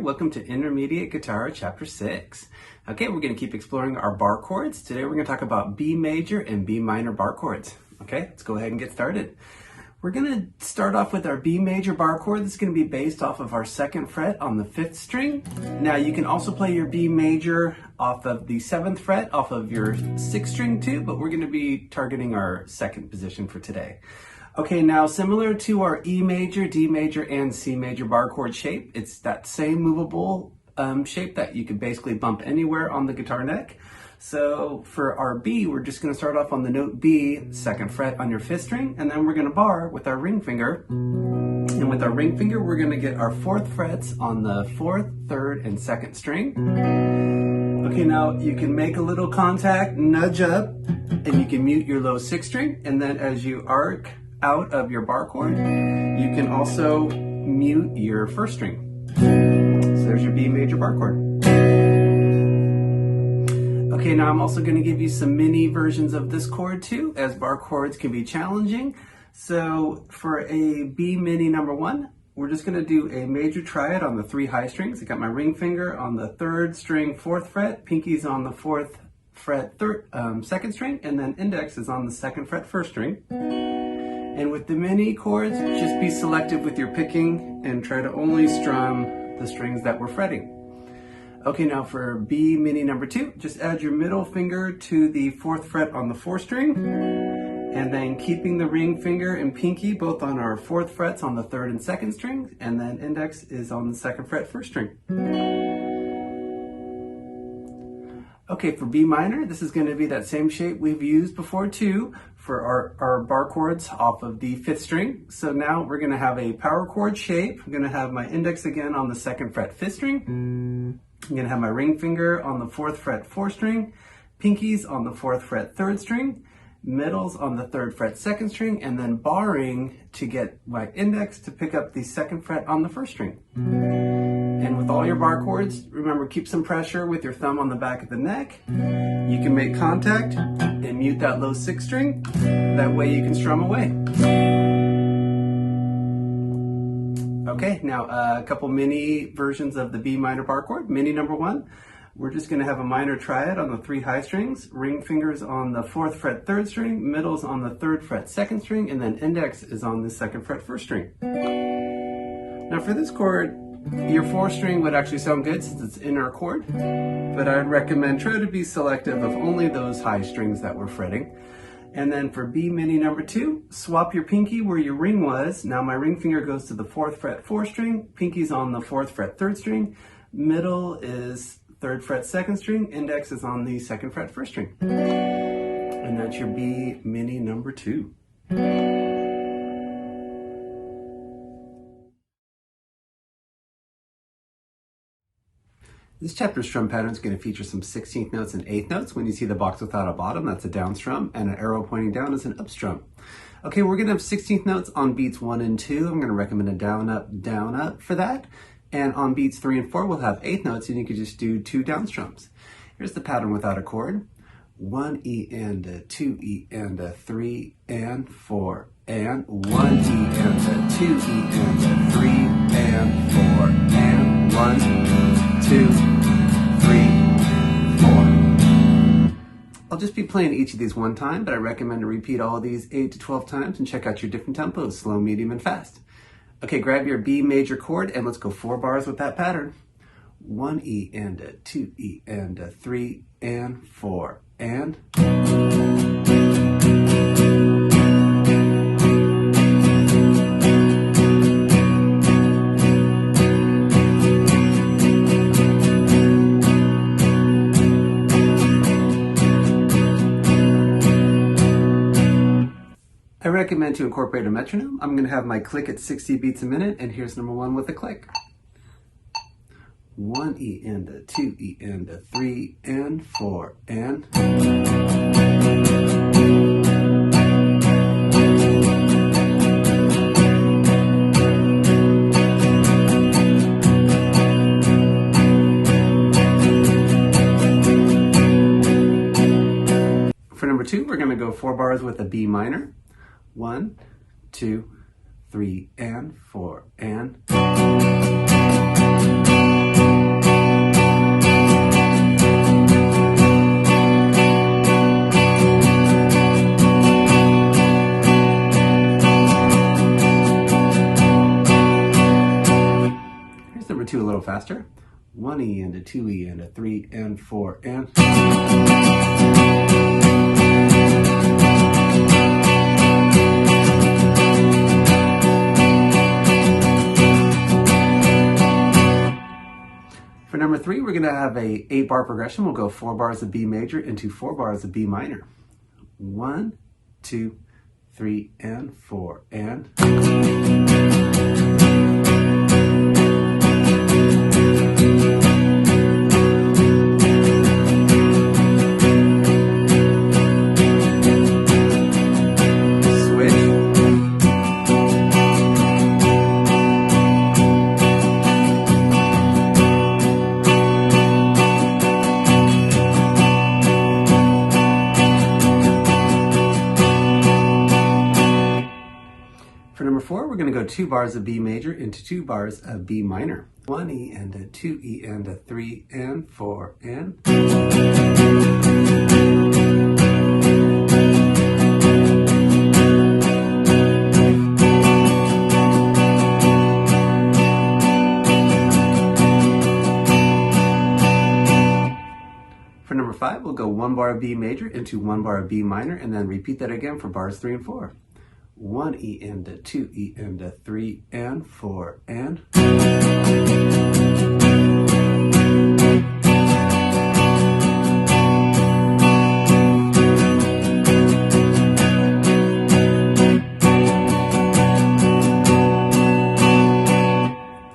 welcome to Intermediate Guitar Chapter 6. Okay, we're going to keep exploring our bar chords. Today we're going to talk about B major and B minor bar chords. Okay, let's go ahead and get started. We're going to start off with our B major bar chord. This is going to be based off of our 2nd fret on the 5th string. Now you can also play your B major off of the 7th fret off of your 6th string too, but we're going to be targeting our 2nd position for today. Okay, now similar to our E major, D major, and C major bar chord shape, it's that same movable shape that you can basically bump anywhere on the guitar neck. So for our B, we're just going to start off on the note B, 2nd fret on your 5th string, and then we're going to bar with our ring finger. And with our ring finger, we're going to get our 4th frets on the 4th, 3rd, and 2nd string. Okay, now you can make a little contact, nudge up, and you can mute your low 6th string, and then as you arc out of your bar chord, you can also mute your 1st string. So there's your B major bar chord. Okay, now I'm also going to give you some mini versions of this chord too, as bar chords can be challenging. So for a B mini number 1, we're just going to do a major triad on the 3 high strings. I got my ring finger on the 3rd string, 4th fret, pinky's on the 4th fret, 2nd string, and then index is on the 2nd fret, 1st string. And with the mini chords, just be selective with your picking and try to only strum the strings that we're fretting. Okay, now for B mini number 2, just add your middle finger to the 4th fret on the 4th string, and then keeping the ring finger and pinky both on our 4th frets on the 3rd and 2nd strings, and then index is on the 2nd fret, 1st string. Okay, for B minor, this is going to be that same shape we've used before too for our bar chords off of the 5th string. So now we're going to have a power chord shape. I'm going to have my index again on the 2nd fret, 5th string. I'm going to have my ring finger on the 4th fret, 4th string, pinkies on the 4th fret, 3rd string, middles on the 3rd fret, 2nd string, and then barring to get my index to pick up the 2nd fret on the 1st string. And with all your bar chords, remember, keep some pressure with your thumb on the back of the neck. You can make contact and mute that low 6th string. That way you can strum away. Okay, now a couple mini versions of the B minor bar chord. Mini number 1, we're just going to have a minor triad on the 3 high strings, ring fingers on the 4th fret, 3rd string, middles on the 3rd fret, 2nd string, and then index is on the 2nd fret, 1st string. Now for this chord, your 4th string would actually sound good since it's in our chord, but I'd recommend try to be selective of only those high strings that we're fretting. And then for B mini number 2, swap your pinky where your ring was. Now my ring finger goes to the 4th fret, 4th string, pinky's on the 4th fret, 3rd string, middle is 3rd fret, 2nd string, index is on the 2nd fret, 1st string. And that's your B mini number 2. This chapter's strum pattern is going to feature some 16th notes and 8th notes. When you see the box without a bottom, that's a down strum, and an arrow pointing down is an up strum. Okay, we're going to have 16th notes on beats 1 and 2. I'm going to recommend a down, up for that. And on beats 3 and 4, we'll have 8th notes, and you can just do 2 down strums. Here's the pattern without a chord. 1 E and a 2 E and a 3 and 4 and 1 E and a 2 E and a 3 and 4 and 1, 2, 3, 4. I'll just be playing each of these one time, but I recommend to repeat all of these 8 to 12 times and check out your different tempos, slow, medium, and fast. Okay, grab your B major chord and let's go 4 bars with that pattern. 1 E and a 2 E and a 3 and 4 and... I recommend to incorporate a metronome. I'm going to have my click at 60 beats a minute, and here's number 1 with a click. 1 E and a 2 E and a 3 and 4 and... For number 2, we're going to go 4 bars with a B minor. 1, 2, 3, and 4, and... 3, and 4, and... For number 3, we're going to have a 8-bar progression. We'll go 4 bars of B major into 4 bars of B minor. 1, 2, 3, and 4, and... For number 4, we're going to go 2 bars of B major into 2 bars of B minor. 1 E and a 2 E and a 3 and 4 and... For number 5, we'll go 1 bar of B major into 1 bar of B minor, and then repeat that again for bars 3 and 4. 1 E and a 2 E and a 3 and 4 and...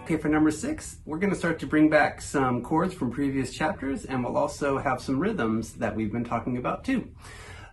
Okay, for number 6, we're going to start to bring back some chords from previous chapters, and we'll also have some rhythms that we've been talking about too.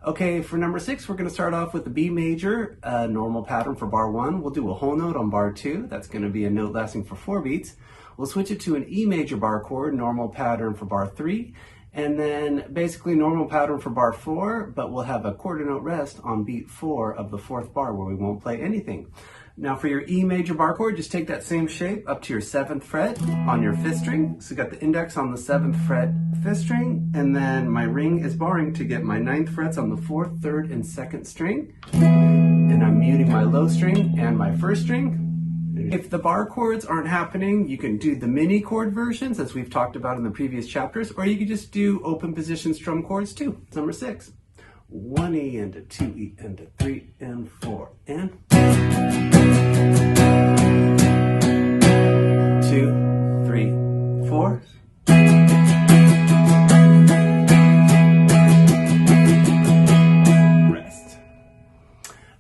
Okay, for number 6, we're going to start off with the B major, normal pattern for bar 1. We'll do a whole note on bar 2. That's going to be a note lasting for 4 beats. We'll switch it to an E major bar chord, normal pattern for bar 3. And then basically normal pattern for bar 4, but we'll have a quarter note rest on beat 4 of the 4th bar where we won't play anything. Now for your E major bar chord, just take that same shape up to your 7th fret on your 5th string. So you got the index on the 7th fret 5th string, and then my ring is barring to get my 9th frets on the 4th, 3rd, and 2nd string. And I'm muting my low string and my 1st string. If the bar chords aren't happening, you can do the mini chord versions as we've talked about in the previous chapters, or you can just do open position strum chords too. It's number 6. 1 E and a 2 E and a 3 and 4 and 2, 3, 4. Rest.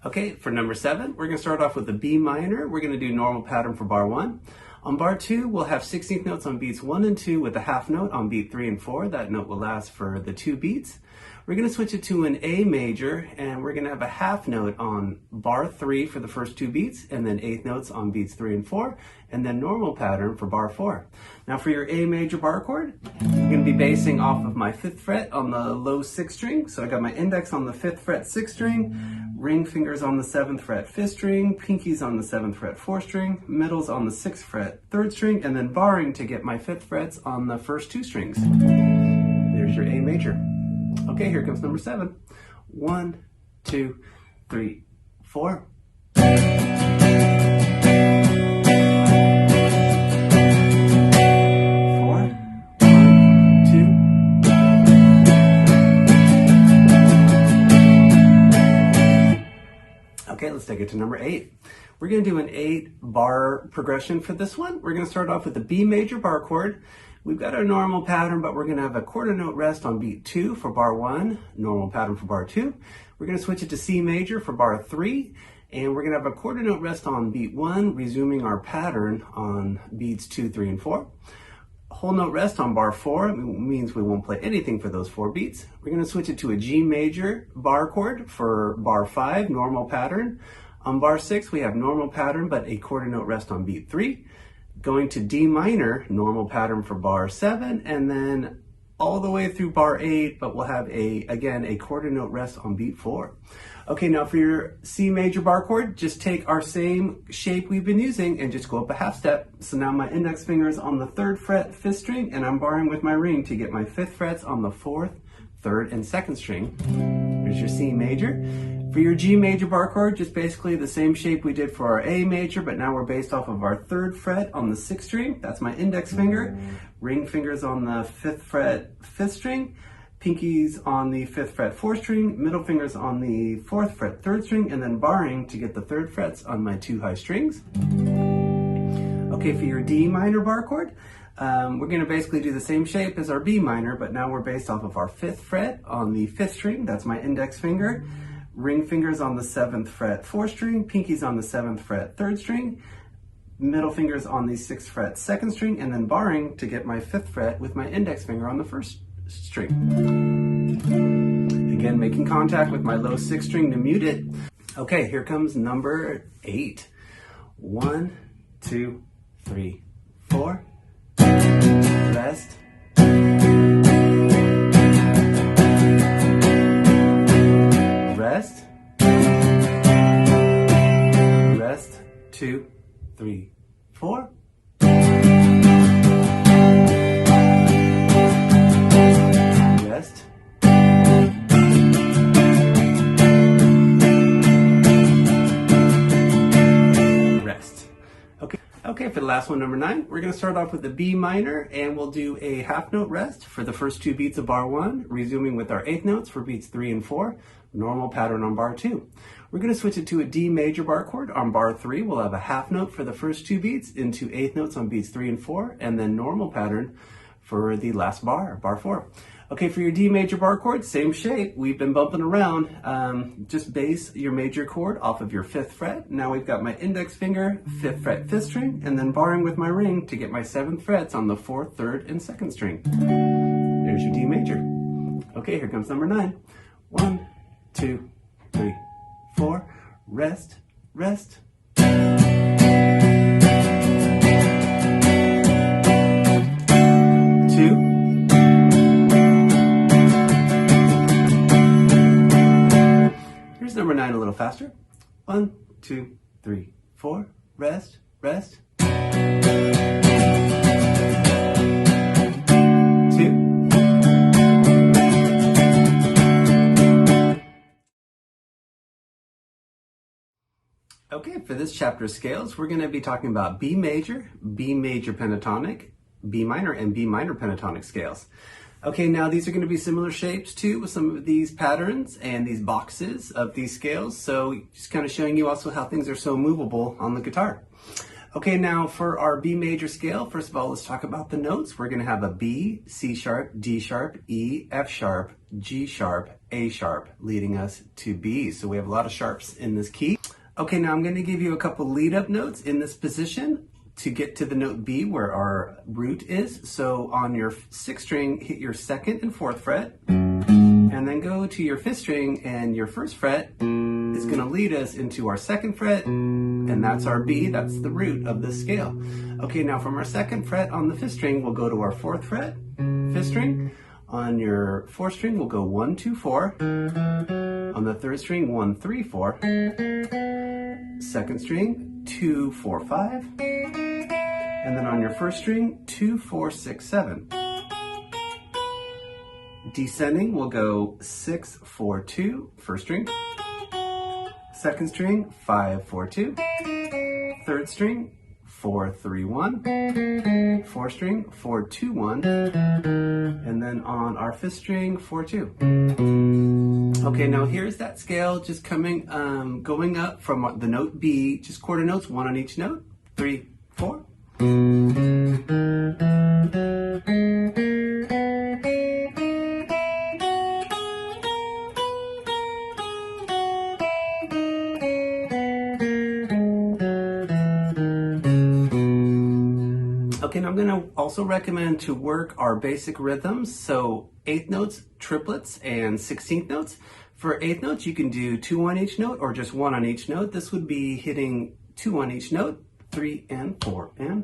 Okay, for number 7, we're going to start off with the B minor. We're going to do normal pattern for bar 1. On bar 2, we'll have 16th notes on beats 1 and 2 with a half note on beat 3 and 4. That note will last for the 2 beats. We're going to switch it to an A major, and we're going to have a half note on bar 3 for the first 2 beats, and then 8th notes on beats 3 and 4, and then normal pattern for bar 4. Now for your A major bar chord, I'm going to be basing off of my 5th fret on the low 6th string. So I got my index on the 5th fret 6th string, ring fingers on the 7th fret 5th string, pinkies on the 7th fret 4th string, middles on the 6th fret 3rd string, and then barring to get my 5th frets on the first 2 strings. There's your A major. Okay, here comes number 7. 1, 2, 3, 4. 4. 1, 2. Okay, let's take it to number 8. We're going to do an 8-bar progression for this one. We're going to start off with the B major bar chord. We've got our normal pattern, but we're going to have a quarter note rest on beat 2 for bar 1, normal pattern for bar 2. We're going to switch it to C major for bar 3, and we're going to have a quarter note rest on beat 1, resuming our pattern on beats 2, 3, and 4. Whole note rest on bar 4 means we won't play anything for those 4 beats. We're going to switch it to a G major bar chord for bar 5, normal pattern. On bar 6, we have normal pattern, but a quarter note rest on beat 3. Going to D minor, normal pattern for bar 7, and then all the way through bar 8, but we'll have again a quarter note rest on beat 4. Okay, now for your C major bar chord, just take our same shape we've been using and just go up a half step. So now my index finger is on the 3rd fret 5th string, and I'm barring with my ring to get my 5th frets on the 4th, 3rd, and 2nd string. Here's your C major. For your G major bar chord, just basically the same shape we did for our A major, but now we're based off of our 3rd fret on the 6th string. That's my index finger. Ring fingers on the 5th fret, 5th string. Pinkies on the 5th fret, 4th string. Middle fingers on the 4th fret, 3rd string. And then barring to get the 3rd frets on my 2 high strings. Okay, for your D minor bar chord, we're going to basically do the same shape as our B minor, but now we're based off of our 5th fret on the 5th string. That's my index finger. Ring fingers on the 7th fret, 4th string. Pinkies on the 7th fret, 3rd string. Middle fingers on the 6th fret, 2nd string. And then barring to get my 5th fret with my index finger on the 1st string. Again, making contact with my low 6th string to mute it. Okay, here comes number 8. 1, 2, 3, 4. Rest. Rest. Rest. 2, 3, 4. Rest. Rest. Okay, for the last one, number 9, we're going to start off with the B minor, and we'll do a half note rest for the first 2 beats of bar 1, resuming with our 8th notes for beats 3 and 4, normal pattern on bar 2. We're going to switch it to a D major bar chord on bar 3. We'll have a half note for the first 2 beats into 8th notes on beats 3 and 4, and then normal pattern for the last bar, bar 4. Okay, for your D major bar chord, same shape. We've been bumping around. Just base your major chord off of your 5th fret. Now we've got my index finger, 5th fret, 5th string, and then barring with my ring to get my 7th frets on the 4th, 3rd, and 2nd string. There's your D major. Okay, here comes number 9. 1, 2, 3, 4. Rest, rest. 2. Here's number 9 a little faster. 1, 2, 3, 4. Rest, rest. 2. Okay, for this chapter of scales, we're going to be talking about B major pentatonic, B minor, and B minor pentatonic scales. Okay, now these are going to be similar shapes too, with some of these patterns and these boxes of these scales. So just kind of showing you also how things are so movable on the guitar. Okay, now for our B major scale, first of all, let's talk about the notes. We're going to have a B, C sharp, D sharp, E, F sharp, G sharp, A sharp, leading us to B. So we have a lot of sharps in this key. Okay, now I'm going to give you a couple lead up notes in this position to get to the note B where our root is. So on your 6th string, hit your 2nd and 4th fret, and then go to your 5th string, and your 1st fret is going to lead us into our 2nd fret, and that's our B. That's the root of this scale. Okay, now from our 2nd fret on the 5th string, we'll go to our 4th fret, 5th string. On your 4th string, we'll go 1, 2, 4. On the 3rd string, 1, 3, 4. 2nd string, 2, 4, 5. And then on your 1st string, 2, 4, 6, 7. Descending, we'll go 6, 4, 2, 1st string. 2nd string, 5, 4, 2. 3rd string, 4, 3, 1. 4th string, 4, 2, 1. And then on our 5th string, 4, 2. Okay, now here's that scale just coming, going up from the note B, just quarter notes, 1 on each note. 3, 4. Okay, now I'm going to also recommend to work our basic rhythms, so 8th notes, triplets, and 16th notes. For 8th notes, you can do 2 on each note or just 1 on each note. This would be hitting 2 on each note, 3 and 4 and.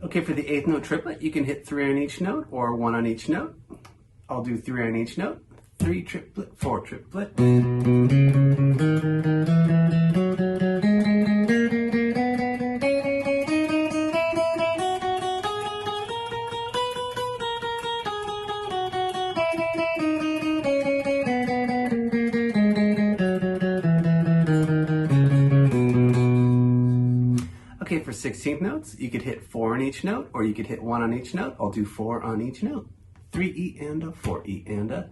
Okay, for the 8th note triplet, you can hit 3 on each note or 1 on each note. I'll do 3 on each note, 3 triplet, 4 triplet. Okay, for 16th notes, you could hit 4 on each note, or you could hit 1 on each note. I'll do 4 on each note. 3 E and a, 4 E and a.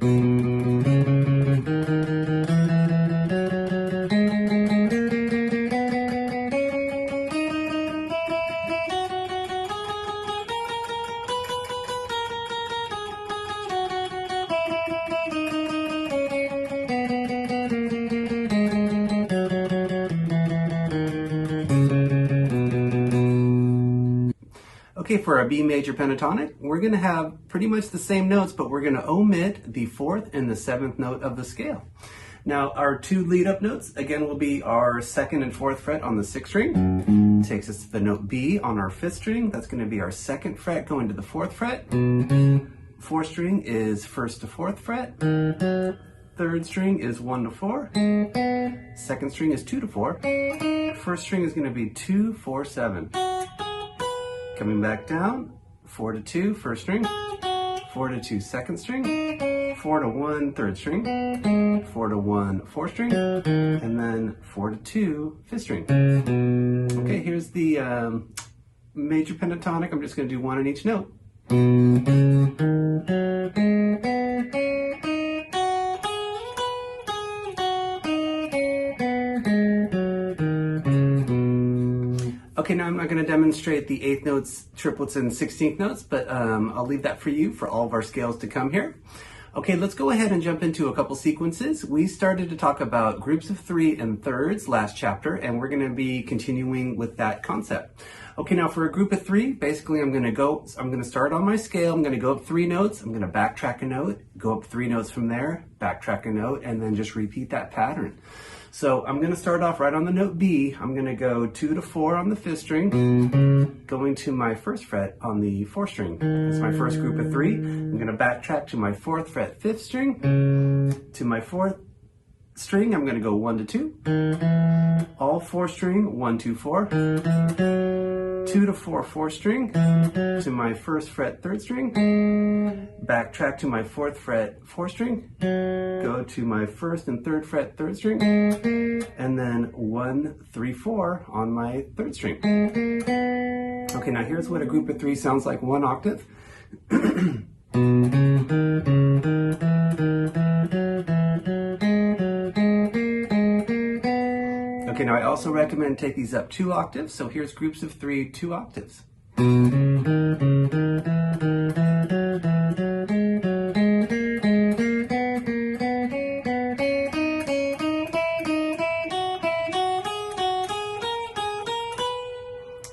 Okay, for our B major pentatonic, we're going to have pretty much the same notes, but we're going to omit the 4th and the 7th note of the scale. Now, our 2 lead-up notes, again, will be our 2nd and 4th fret on the 6th string. Takes us to the note B on our 5th string. That's going to be our 2nd fret going to the 4th fret. 4th string is 1st to 4th fret. 3rd string is 1 to 4. 2nd string is 2 to 4. 1st string is going to be 2, 4, 7. Coming back down, 4 to 2, 1st string, 4 to 2, 2nd string, 4 to 1, 3rd string, 4 to 1, 4th string, and then 4 to 2, 5th string. Okay, here's the major pentatonic. I'm just going to do 1 on each note. Okay, now I'm not going to demonstrate the 8th notes, triplets, and 16th notes, but I'll leave that for you for all of our scales to come here. Okay, let's go ahead and jump into a couple sequences. We started to talk about groups of 3 and thirds last chapter, and we're going to be continuing with that concept. Okay, now for a group of 3, basically I'm going to start on my scale, I'm going to go up 3 notes, I'm going to backtrack a note, go up 3 notes from there, backtrack a note, and then just repeat that pattern. So I'm going to start off right on the note B. I'm going to go 2 to 4 on the 5th string, going to my 1st fret on the 4th string. That's my first group of 3. I'm going to backtrack to my 4th fret 5th string, to my 4th string, I'm going to go 1 to 2, all 4 string, 1, 2, 4, 2 to 4, 4th string, to my 1st fret 3rd string, backtrack to my 4th fret 4th string, go to my 1st and 3rd fret 3rd string, and then 1, 3, 4 on my 3rd string. Okay, now here's what a group of 3 sounds like 1 octave. Okay, now I also recommend take these up 2 octaves, so here's groups of 3, 2 octaves.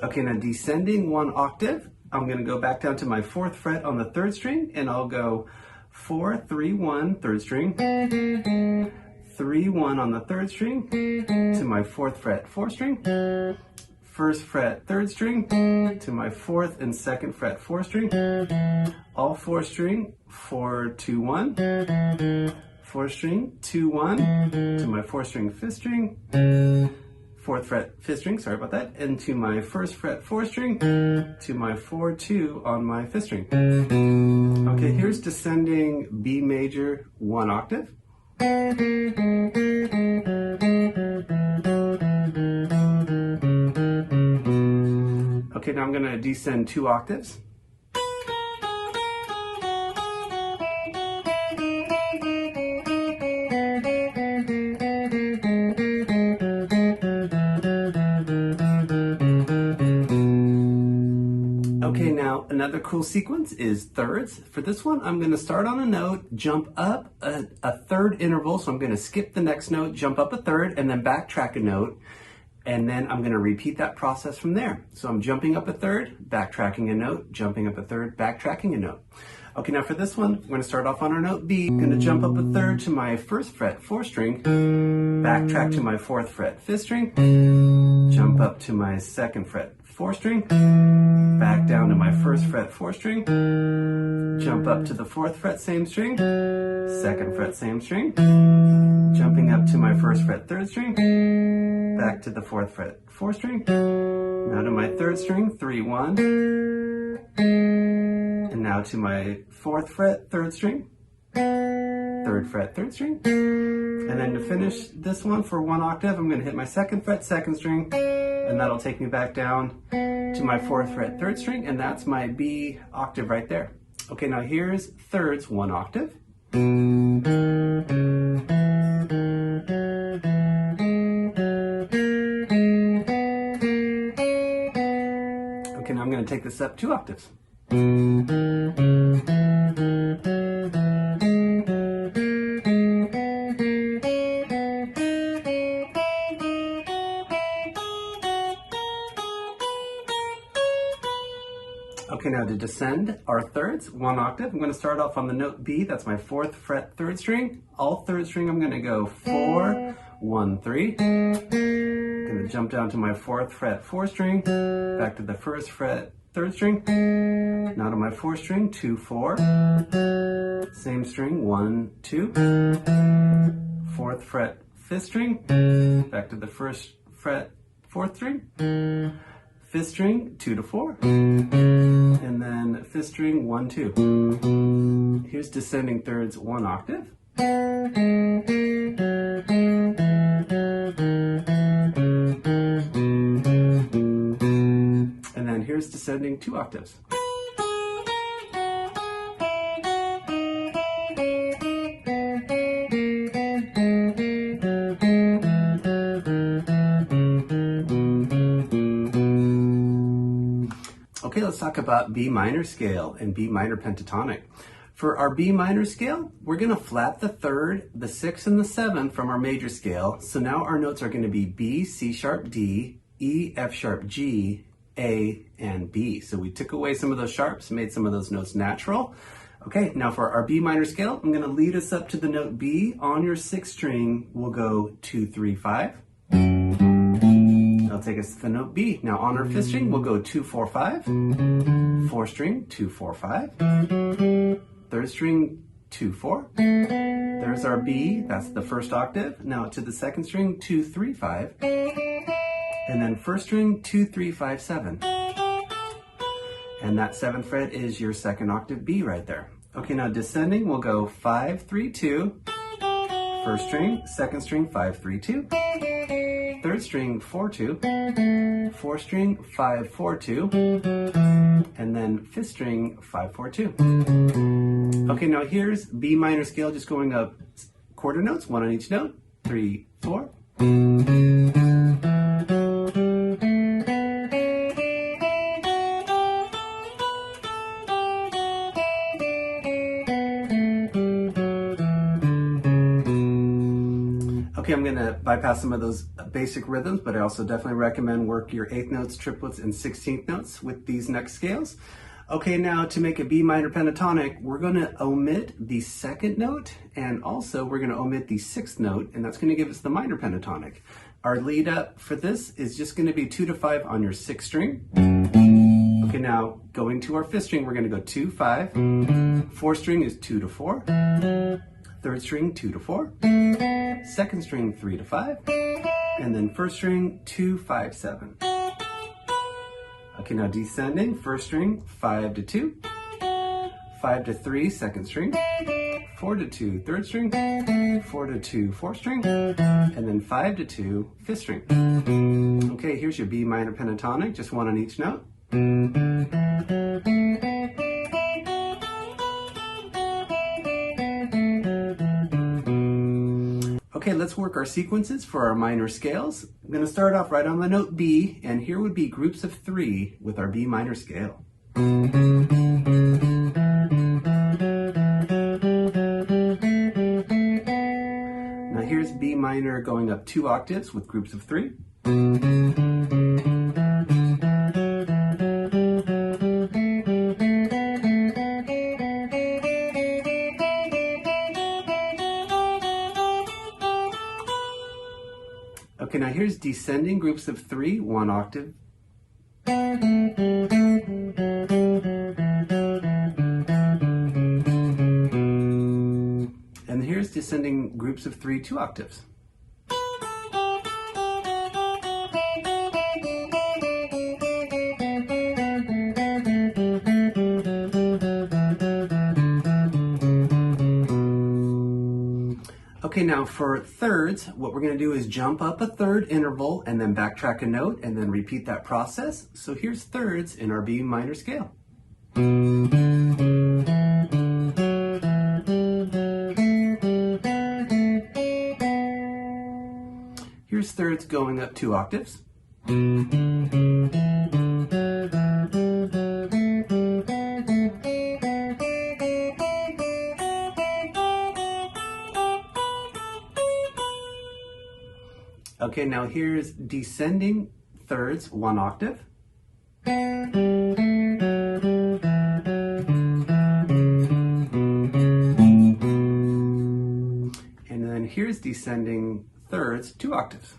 Okay, now descending 1 octave, I'm going to go back down to my 4th fret on the 3rd string, and I'll go 4, 3, 1, 3rd string, 3, 1 on the 3rd string, to my 4th fret 4th string, 1st fret 3rd string, to my 4th and 2nd fret 4th string, all 4th string, 4, 2, 1, 4th string, 2, 1, to my 4th string 5th string, 4th fret 5th string, sorry about that, and to my 1st fret 4th string, to my 4, 2 on my 5th string. Okay, here's descending B major 1 octave. Okay, now I'm going to descend 2 octaves. Okay, now another cool sequence is thirds. For this one, I'm going to start on a note, jump up a third interval. So I'm going to skip the next note, jump up a third, and then backtrack a note. And then I'm going to repeat that process from there. So I'm jumping up a third, backtracking a note, jumping up a third, backtracking a note. Okay, now for this one, we're going to start off on our note B. I'm going to jump up a third to my 1st fret 4th string, backtrack to my 4th fret 5th string, jump up to my 2nd fret 4th string, back down to my 1st fret 4th string, jump up to the 4th fret same string, 2nd fret same string, jumping up to my 1st fret 3rd string, back to the 4th fret 4th string, now to my 3rd string 3 1, and now to my 4th fret 3rd string, 3rd fret 3rd string, and then to finish this one for 1 octave, I'm going to hit my 2nd fret 2nd string, and that'll take me back down to my 4th fret 3rd string, and that's my B octave right there. Okay, now here's thirds 1 octave. Okay, now I'm going to take this up 2 octaves. Okay, now to descend our thirds 1 octave, I'm going to start off on the note B. That's my 4th fret 3rd string. All 3rd string, I'm going to go 4, 1, 3. I'm going to jump down to my 4th fret 4th string, back to the 1st fret 3rd string. Now to my 4th string, 2, 4. Same string, 1, 2. 4th fret 5th string, back to the 1st fret 4th string. 5th string, 2 to 4, and then 5th string, 1, 2. Here's descending thirds 1 octave. And then here's descending 2 octaves. Okay, let's talk about B minor scale and B minor pentatonic. For our B minor scale, we're going to flat the 3rd, the 6th, and the 7th from our major scale. So now our notes are going to be B, C sharp, D, E, F sharp, G, A, and B. So we took away some of those sharps, made some of those notes natural. Okay, now for our B minor scale, I'm going to lead us up to the note B. On your 6th string, we'll go 2, 3, 5. That'll take us to the note B. Now on our 5th string, we'll go 2, 4, 5. 4th string, 2, 4, 5. 3rd string, 2, 4. There's our B, that's the 1st octave. Now to the 2nd string, 2, 3, 5. And then 1st string, 2, 3, 5, 7. And that 7th fret is your 2nd octave B right there. Okay, now descending, we'll go 5, 3, 2. 1st string, 2nd string, 5, 3, 2. 3rd string, 4, 2. 4th string, 5, 4, 2. And then 5th string, 5, 4, 2. Okay, now here's B minor scale, just going up quarter notes, 1 on each note. 3, 4. Okay, I'm going to bypass some of those basic rhythms, but I also definitely recommend work your 8th notes, triplets, and 16th notes with these next scales. Okay, now to make a B minor pentatonic, we're going to omit the 2nd note, and also we're going to omit the 6th note, and that's going to give us the minor pentatonic. Our lead up for this is just going to be 2 to 5 on your 6th string. Okay, now going to our 5th string, we're going to go 2, 5. 4th string is 2 to 4. 3rd string, 2 to 4. 2nd string, 3 to 5. And then 1st string, 2, 5, 7. Okay, now descending, 1st string, 5 to 2. 5 to 3, 2nd string. 4 to 2, 3rd string. 4 to 2, 4th string. And then 5 to 2, 5th string. Okay, here's your B minor pentatonic, just 1 on each note. Okay, let's work our sequences for our minor scales. I'm going to start off right on the note B, and here would be groups of 3 with our B minor scale. Now here's B minor going up 2 octaves with groups of 3. Okay, now here's descending groups of 3, 1 octave. And descending groups of 3 2 octaves. Okay, now for thirds, what we're going to do is jump up a third interval and then backtrack a note and then repeat that process. So here's thirds in our B minor scale. Here's thirds going up 2 octaves. Okay, now here's descending thirds 1 octave. And then here's descending thirds 2 octaves.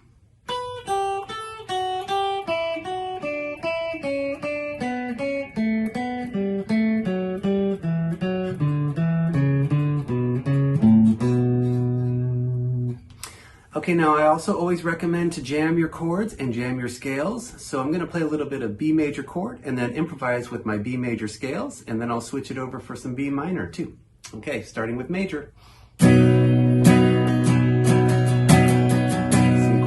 Okay, now I also always recommend to jam your chords and jam your scales. So I'm going to play a little bit of B major chord and then improvise with my B major scales, and then I'll switch it over for some B minor too. Okay, starting with major. Some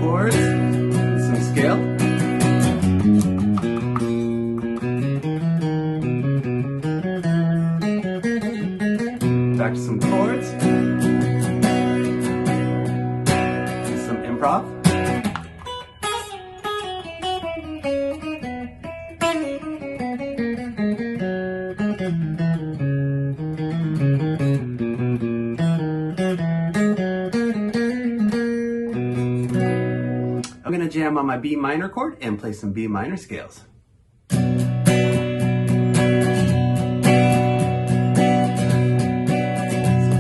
chords, some scale. Back to some chords. Improv. I'm going to jam on my B minor chord and play some B minor scales. Some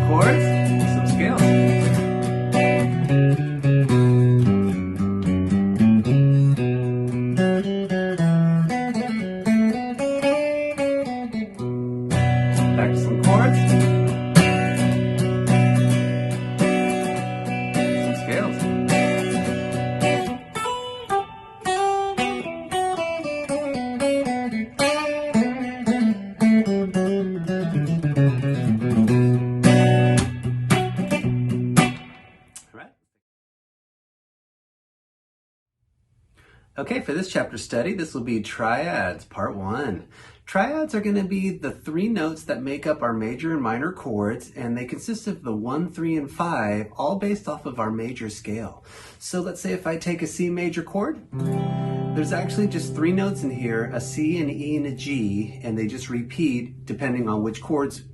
chords, some scales. Back to some chords. Some scales. All right. Okay, for this chapter study, this will be Triads, Part 1. Triads are going to be the 3 notes that make up our major and minor chords, and they consist of the 1, 3, and 5, all based off of our major scale. So let's say if I take a C major chord, there's actually just 3 notes in here, a C, an E, and a G, and they just repeat depending on which chords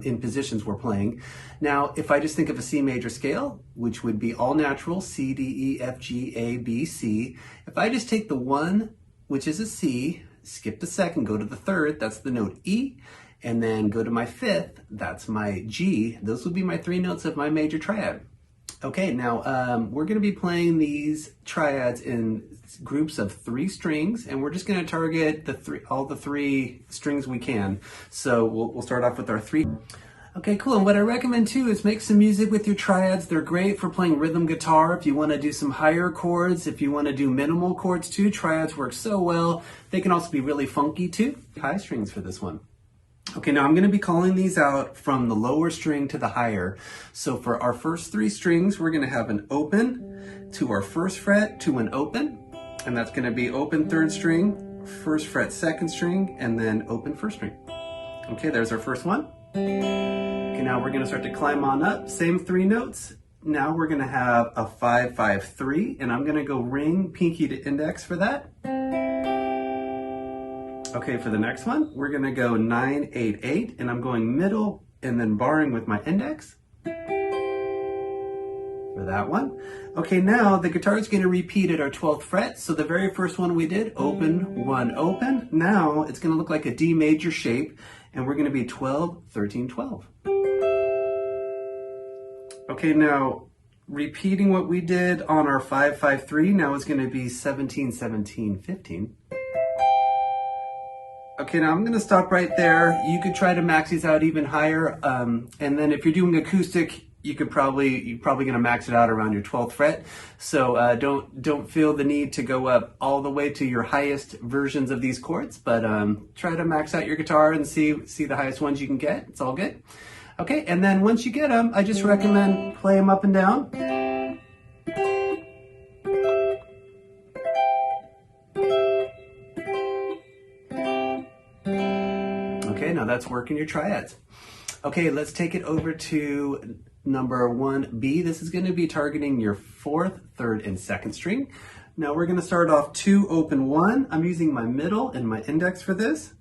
in positions we're playing. Now, if I just think of a C major scale, which would be all natural, C, D, E, F, G, A, B, C, if I just take the 1, which is a C, skip the second, go to the third, that's the note E, and then go to my 5th, that's my G. Those would be my 3 notes of my major triad. Okay, now we're going to be playing these triads in groups of 3 strings, and we're just going to target all the 3 strings we can. So we'll start off with our 3. Okay, cool. And what I recommend too is make some music with your triads. They're great for playing rhythm guitar. If you want to do some higher chords, if you want to do minimal chords too, triads work so well. They can also be really funky too. High strings for this one. Okay, now I'm going to be calling these out from the lower string to the higher. So for our first 3 strings, we're going to have an open to our 1st fret to an open, and that's going to be open 3rd string, 1st fret 2nd string, and then open 1st string. Okay, there's our first one. Okay, now we're going to start to climb on up, same 3 notes. Now we're going to have a 5, 5, 3, and I'm going to go ring pinky to index for that. Okay, for the next one, we're going to go 9, 8, 8, and I'm going middle and then barring with my index for that one. Okay, now the guitar is going to repeat at our 12th fret. So the very first one we did, open, 1, open. Now it's going to look like a D major shape, and we're going to be 12, 13, 12. Okay, now repeating what we did on our 5, 5, 3, now it's going to be 17, 17, 15. Okay, now I'm going to stop right there. You could try to max these out even higher. And then if you're doing acoustic, you're probably going to max it out around your 12th fret. So don't feel the need to go up all the way to your highest versions of these chords, but try to max out your guitar and see the highest ones you can get. It's all good. Okay, and then once you get them, I just recommend play them up and down. Okay, now that's working your triads. Okay, let's take it over to number 1B. This is going to be targeting your 4th, 3rd, and 2nd string. Now we're going to start off 2, open 1. I'm using my middle and my index for this.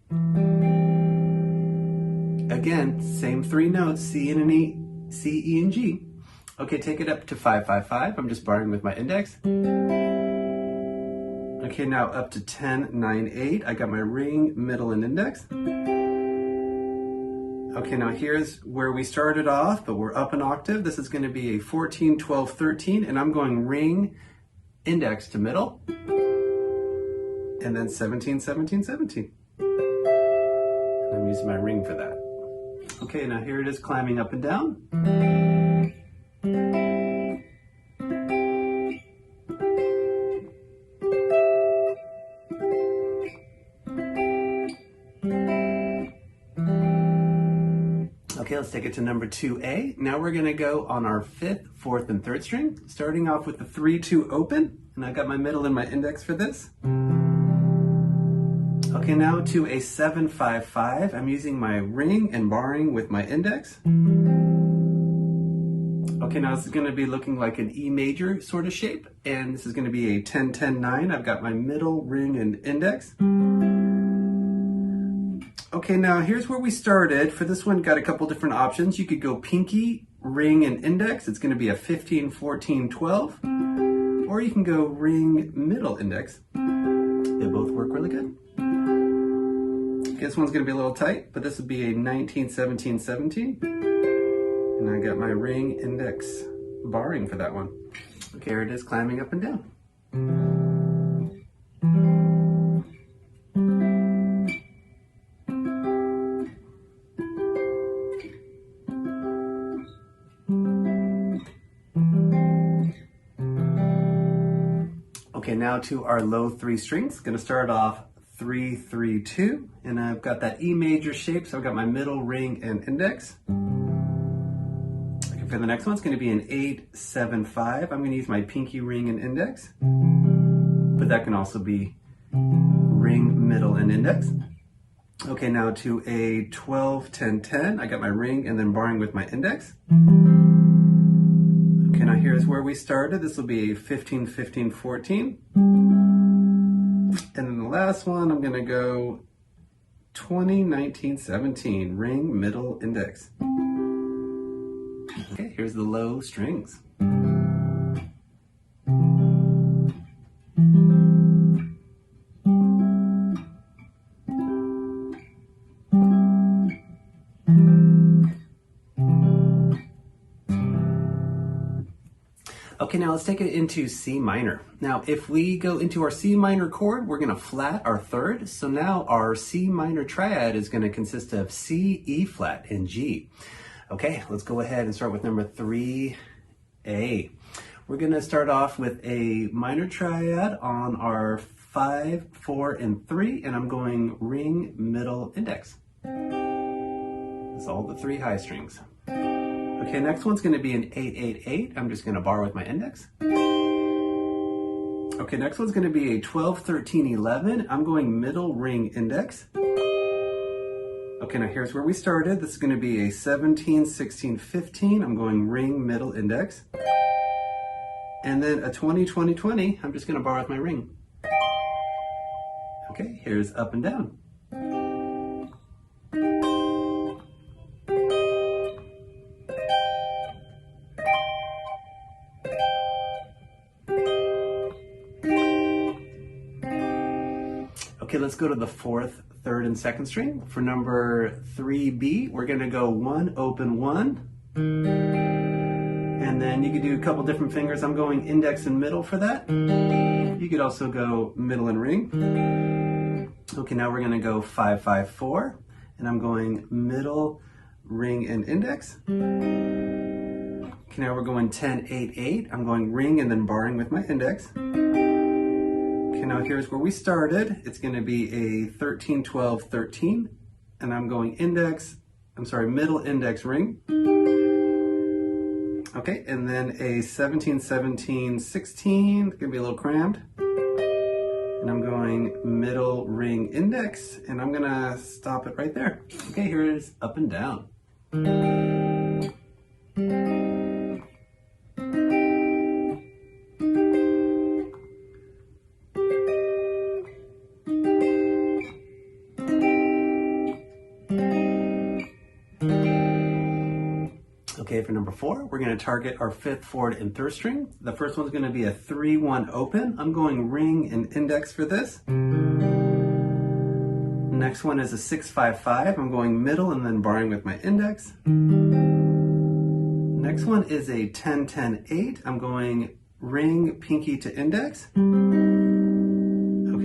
Again, same 3 notes, C and an E, C, E, and G. Okay, take it up to 5, 5, 5. I'm just barring with my index. Okay, now up to 10, 9, 8. I got my ring, middle, and index. Okay, now here's where we started off, but we're up an octave. This is going to be a 14, 12, 13, and I'm going ring, index to middle, and then 17, 17, 17. And I'm using my ring for that. Okay, now here it is climbing up and down. Okay, let's take it to number 2A. Now we're gonna go on our 5th, 4th, and 3rd string, starting off with the 3, 2 open, and I got my middle and my index for this. Okay, now to a 7, 5, 5. I'm using my ring and barring with my index. Okay, now this is gonna be looking like an E major sort of shape, and this is gonna be a 10, 10, 9. I've got my middle, ring, and index. Okay, now here's where we started. For this one, got a couple different options. You could go pinky, ring, and index. It's going to be a 15, 14, 12. Or you can go ring, middle, index. They both work really good. Okay, this one's going to be a little tight, but this would be a 19, 17, 17. And I got my ring, index, barring for that one. Okay, here it is climbing up and down. Okay, now to our low 3 strings. Gonna start off 3, 3, 2, and I've got that E major shape, so I've got my middle, ring, and index. Okay, for the next one, it's gonna be an 8, 7, 5. I'm gonna use my pinky, ring, and index, but that can also be ring, middle, and index. Okay, now to a 12, 10, 10. I got my ring and then barring with my index. Okay, now here's where we started. This will be 15, 15, 14. And then the last one, I'm gonna go 20, 19, 17. Ring, middle, index. Okay, here's the low strings. Okay, now let's take it into C minor. Now, if we go into our C minor chord, we're gonna flat our 3rd. So now our C minor triad is gonna consist of C, E flat, and G. Okay, let's go ahead and start with number 3A. We're gonna start off with a minor triad on our 5, 4, and 3, and I'm going ring, middle, index. That's all the 3 high strings. Okay, next one's gonna be an 8, 8, 8. I'm just gonna bar with my index. Okay, next one's gonna be a 12, 13, 11. I'm going middle, ring, index. Okay, now here's where we started. This is gonna be a 17, 16, 15. I'm going ring, middle, index. And then a 20, 20, 20. I'm just gonna bar with my ring. Okay, here's up and down. Okay, let's go to the 4th, 3rd, and 2nd string. For number 3B, we're gonna go 1, open 1. And then you could do a couple different fingers. I'm going index and middle for that. You could also go middle and ring. Okay, now we're gonna go 5, 5, 4. And I'm going middle, ring, and index. Okay, now we're going 10, 8, 8. I'm going ring and then barring with my index. Okay, now here's where we started. It's going to be a 13, 12, 13. And I'm going middle index ring. Okay, and then a 17, 17, 16. It's going to be a little crammed. And I'm going middle ring index, and I'm gonna stop it right there. Okay, here it is, up and down. Okay, for number 4, we're going to target our 5th, 4th, and 3rd string. The first one's going to be a 3-1 open. I'm going ring and index for this. Next one is a 6-5-5. I'm going middle and then barring with my index. Next one is a 10-10-8. I'm going ring, pinky to index. Okay,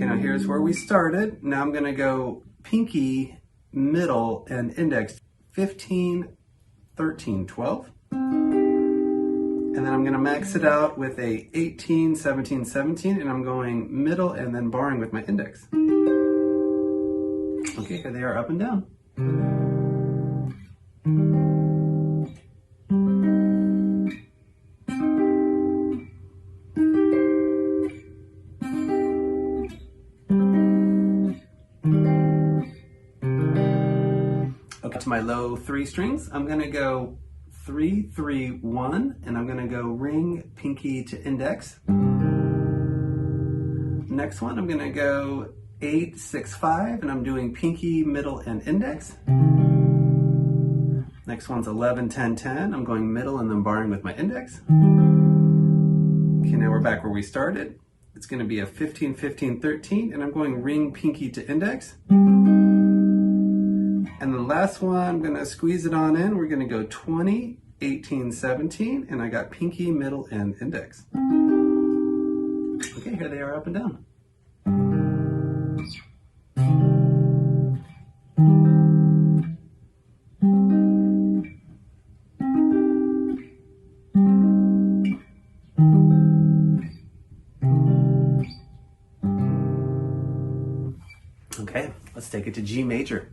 now here's where we started. Now I'm going to go pinky, middle, and index. 15, 13, 12. And then I'm going to max it out with a 18, 17, 17, and I'm going middle and then barring with my index. Okay, here they are, up and down. To my low 3 strings, I'm going to go 3, 3, 1, and I'm going to go ring, pinky to index. Next one, I'm going to go 8, 6, 5, and I'm doing pinky, middle, and index. Next one's 11, 10, 10. I'm going middle and then barring with my index. Okay, now we're back where we started. It's going to be a 15, 15, 13, and I'm going ring, pinky to index. And the last one, I'm going to squeeze it on in. We're going to go 20, 18, 17, and I got pinky, middle, and index. Okay, here they are, up and down. Okay, let's take it to G major.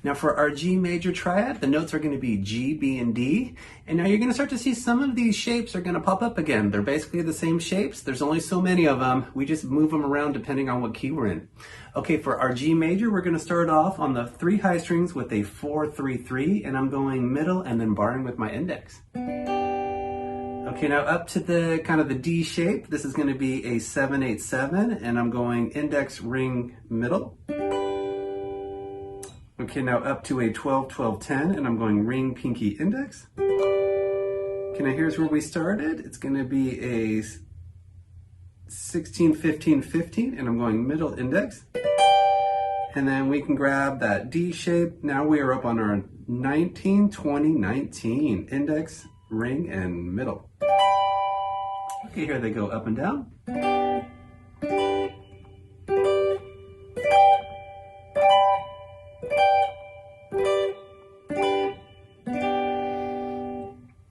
Now for our G major triad, the notes are going to be G, B, and D. And now you're going to start to see some of these shapes are going to pop up again. They're basically the same shapes. There's only so many of them. We just move them around depending on what key we're in. Okay, for our G major, we're going to start off on the 3 high strings with a 4, 3, 3, and I'm going middle and then barring with my index. Okay, now up to the kind of the D shape, this is going to be a 7, 8, 7, and I'm going index, ring, middle. Okay, now up to a 12, 12, 10, and I'm going ring, pinky, index. Okay, now here's where we started. It's going to be a 16, 15, 15, and I'm going middle, index. And then we can grab that D shape. Now we are up on our 19, 20, 19, index, ring, and middle. Okay, here they go up and down.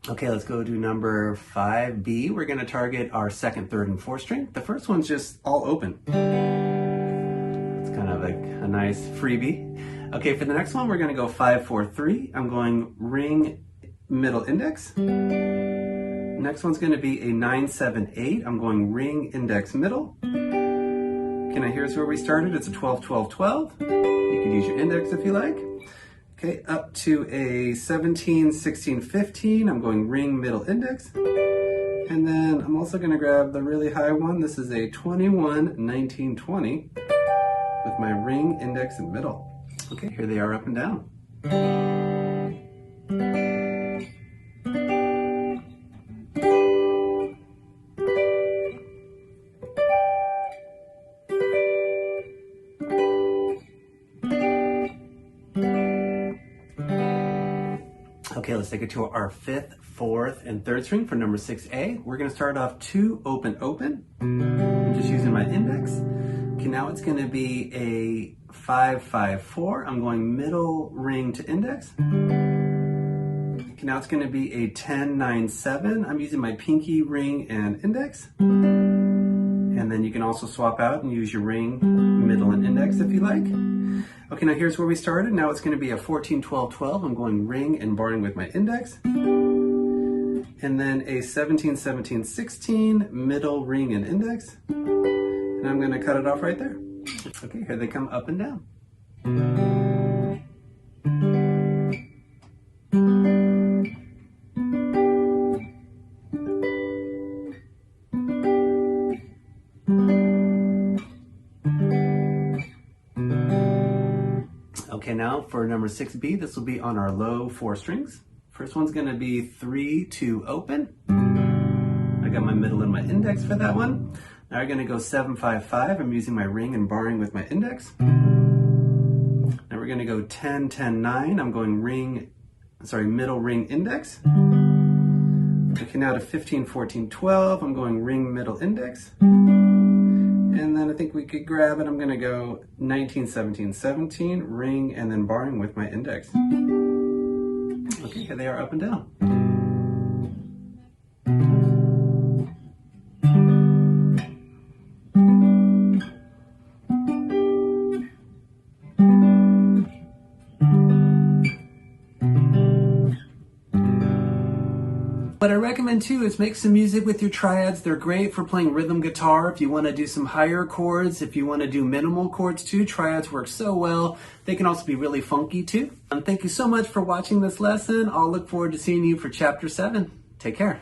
Okay, let's go to number 5B. We're going to target our 2nd, 3rd, and 4th string. The first one's just all open. It's kind of a nice freebie. Okay, for the next one, we're going to go 5, 4, 3. I'm going ring, middle, index. Next one's going to be a 9, 7, 8. I'm going ring, index, middle. Okay, now here's where we started. It's a 12, 12, 12. You can use your index if you like. Okay, up to a 17, 16, 15. I'm going ring, middle, index. And then I'm also going to grab the really high one. This is a 21, 19, 20 with my ring, index, and middle. Okay, here they are up and down. Okay, let's take it to our 5th, 4th, and 3rd string for number 6A. We're going to start off 2 open, open. I'm just using my index. Okay, now it's going to be a 5, 5, 4. I'm going middle ring to index. Okay, now it's going to be a 10, 9, 7. I'm using my pinky, ring, and index. And then you can also swap out and use your ring, middle, and index if you like. Okay, now here's where we started. Now it's going to be a 14, 12, 12. I'm going ring and barring with my index. And then a 17, 17, 16, middle, ring, and index. And I'm going to cut it off right there. Okay, here they come up and down. Okay, now for number 6B, this will be on our low 4 strings. First one's going to be 3, 2, open. I got my middle and my index for that one. Now we're going to go 7, 5, 5. I'm using my ring and barring with my index. Now we're going to go 10, 10, 9. I'm going middle, ring, index. Okay, now to 15, 14, 12. I'm going ring, middle, index. And then I think we could grab it. I'm going to go 19, 17, 17, ring, and then barring with my index. Okay, here they are up and down. What I recommend too is make some music with your triads. They're great for playing rhythm guitar. If you want to do some higher chords, if you want to do minimal chords too, triads work so well. They can also be really funky too. Thank you so much for watching this lesson. I'll look forward to seeing you for chapter 7. Take care.